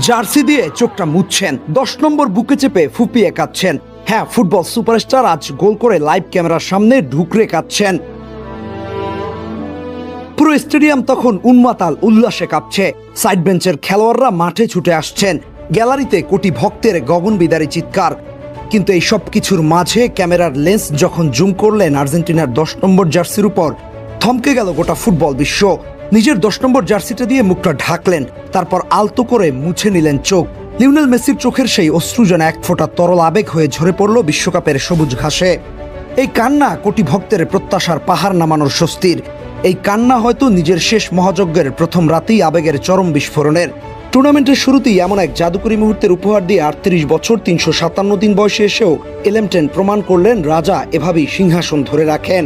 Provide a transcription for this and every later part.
Jersey দিয়ে চোখটা মুছছেন, 10 নম্বর বুকে চেপে ফুপিয়ে কাঁদছেন। হ্যাঁ, ফুটবল সুপারস্টার আজ গোল করে লাইভ ক্যামেরার সামনে ঢুকরে কাঁদছেন। পুরো স্টেডিয়াম তখন উন্মাতাল উল্লাসে কাঁপছে। সাইড বেঞ্চের খেলোয়াড়রা মাঠে ছুটে আসছেন, গ্যালারিতে কোটি ভক্তের গগনবিদারী চিৎকার। কিন্তু এই সব কিছুর মাঝে ক্যামেরার লেন্স যখন জুম করলেন আর্জেন্টিনার 10 নম্বর জার্সির উপর, থমকে গেল গোটা ফুটবল বিশ্ব। নিজের 10 নম্বর জার্সিটা দিয়ে মুখটা ঢাকলেন, তারপর আলতো করে মুছে নিলেন চোখ। লিওনেল মেসির চোখের সেই অশ্রু যেন এক ফোঁটা তরল আবেগ হয়ে ঝরে পড়ল বিশ্বকাপের সবুজ ঘাসে। এই কান্না কোটি ভক্তের প্রত্যাশার পাহাড় নামানোর স্বস্তির। এই কান্না হয়তো নিজের শেষ মহাযজ্ঞের প্রথম রাতেই আবেগের চরম বিস্ফোরণের। টুর্নামেন্টের শুরুতেই এমন এক জাদুকরী মুহূর্তের উপহার দিয়ে 38 বছর 357 দিন বয়সে এসেও এলেমটেন প্রমাণ করলেন রাজা এভাবেই সিংহাসন ধরে রাখেন।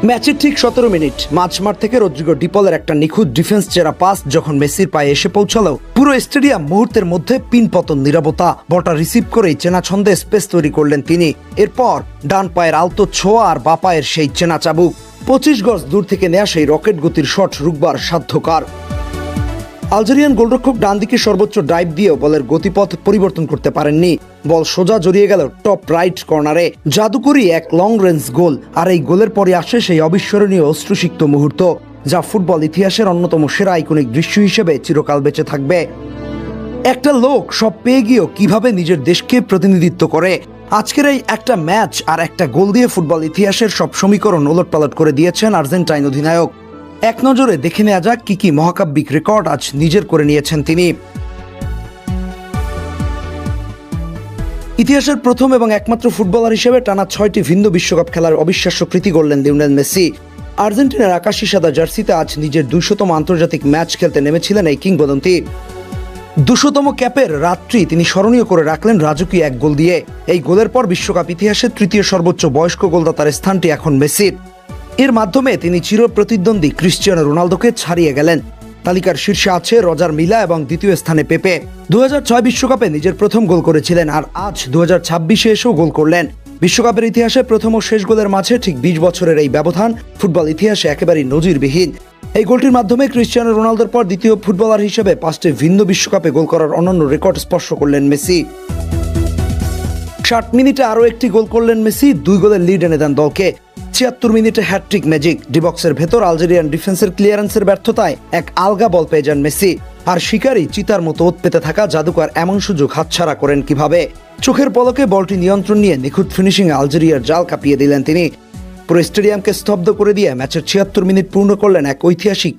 ম্যাচের ঠিক 17 মিনিট মাঝমাঠ থেকে রদ্রিগো ডিপলের একটা নিখুঁত ডিফেন্স চেরা পাস যখন মেসির পায়ে এসে পৌঁছালো, পুরো স্টেডিয়াম মুহূর্তের মধ্যে পিনপতন নীরবতা। বলটা রিসিভ করেই চেনা ছন্দে স্পেস তৈরি করলেন তিনি। এরপর ডান পায়ের আলতো ছোঁয়া আর বা পায়ের সেই চেনা চাবুক। 25 গজ দূর থেকে নেয়া সেই রকেট গতির শট রুখবার সাধ্যকার। আলজেরিয়ান গোলরক্ষক ডান দিকে সর্বোচ্চ ড্রাইভ দিয়েও বলের গতিপথ পরিবর্তন করতে পারেননি। বল সোজা জড়িয়ে গেল টপ রাইট কর্নারে। জাদুকরী এক লং রেঞ্জ গোল। আর এই গোলের পরে আসে সেই অবিস্মরণীয় অশ্রুসিক্ত মুহূর্ত, যা ফুটবল ইতিহাসের অন্যতম সেরা আইকনিক দৃশ্য হিসেবে চিরকাল বেঁচে থাকবে। একটা লোক সব পেয়ে গিয়েও কিভাবে নিজের দেশকে প্রতিনিধিত্ব করে। আজকের এই একটা ম্যাচ আর একটা গোল দিয়ে ফুটবল ইতিহাসের সব সমীকরণ ওলটপালট করে দিয়েছেন আর্জেন্টাইন অধিনায়ক। এক নজরে দেখে নেওয়া যাক কি কি মহাকাব্যিক রেকর্ড আজ নিজের করে নিয়েছেন তিনি। ইতিহাসের প্রথম এবং একমাত্র ফুটবলার হিসেবে টানা 6টি ভিন্ন বিশ্বকাপ খেলার অবিশ্বাস্য কৃতি গড়লেন লিওনেল মেসি। আর্জেন্টিনার আকাশী সাদা জার্সিতে আজ নিজের 200তম আন্তর্জাতিক ম্যাচ খেলতে নেমেছিলেন এই কিংবদন্তি। 200তম ক্যাপের রাত্রি তিনি স্মরণীয় করে রাখলেন রাজকীয় এক গোল দিয়ে। এই গোলের পর বিশ্বকাপ ইতিহাসের তৃতীয় সর্বোচ্চ বয়স্ক গোলদাতার স্থানটি এখন মেসির। এর মাধ্যমে তিনি চিরপ্রতিদ্বন্দ্বী ক্রিশ্চিয়ানো রোনালদোকে ছাড়িয়ে গেলেন। তালিকার শীর্ষে আছে রজার মিলা এবং দ্বিতীয় স্থানে পেপে। 2006 বিশ্বকাপে নিজের প্রথম গোল করেছিলেন, আর আজ 2026-এ এসেও গোল করলেন। বিশ্বকাপের ইতিহাসে প্রথম ও শেষ গোলের মাঝে ঠিক 20 বছরের এই ব্যবধান ফুটবল ইতিহাসে একেবারেই নজিরবিহীন। এই গোলটির মাধ্যমে ক্রিশ্চিয়ানো রোনালদোর পর দ্বিতীয় ফুটবলার হিসেবে 5টি ভিন্ন বিশ্বকাপে গোল করার অনন্য রেকর্ড স্পর্শ করলেন মেসি। 60 মিনিটে আরও একটি গোল করলেন মেসি, 2 গোলের লিড এনে দেন দলকে। 76 মিনিটে হ্যাটট্রিক ম্যাজিক। ডিবক্সের ভেতর আলজেরিয়ান ডিফেন্সের ক্লিয়ারেন্সের ব্যর্থতায় এক আলগা বল পেয়ে যান মেসি। আর শিকারী চিতার মতো ওত পেতে থাকা জাদুকর এমন সুযোগ হাতছাড়া করেন কিভাবে। চোখের পলকে বলটি নিয়ন্ত্রণ নিয়ে নিখুঁত ফিনিশিংয়ে আলজেরিয়ার জাল কাঁপিয়ে দিলেন তিনি। পুরো স্টেডিয়ামকে স্তব্ধ করে দিয়ে ম্যাচের 76 মিনিট পূর্ণ করলেন এক ঐতিহাসিক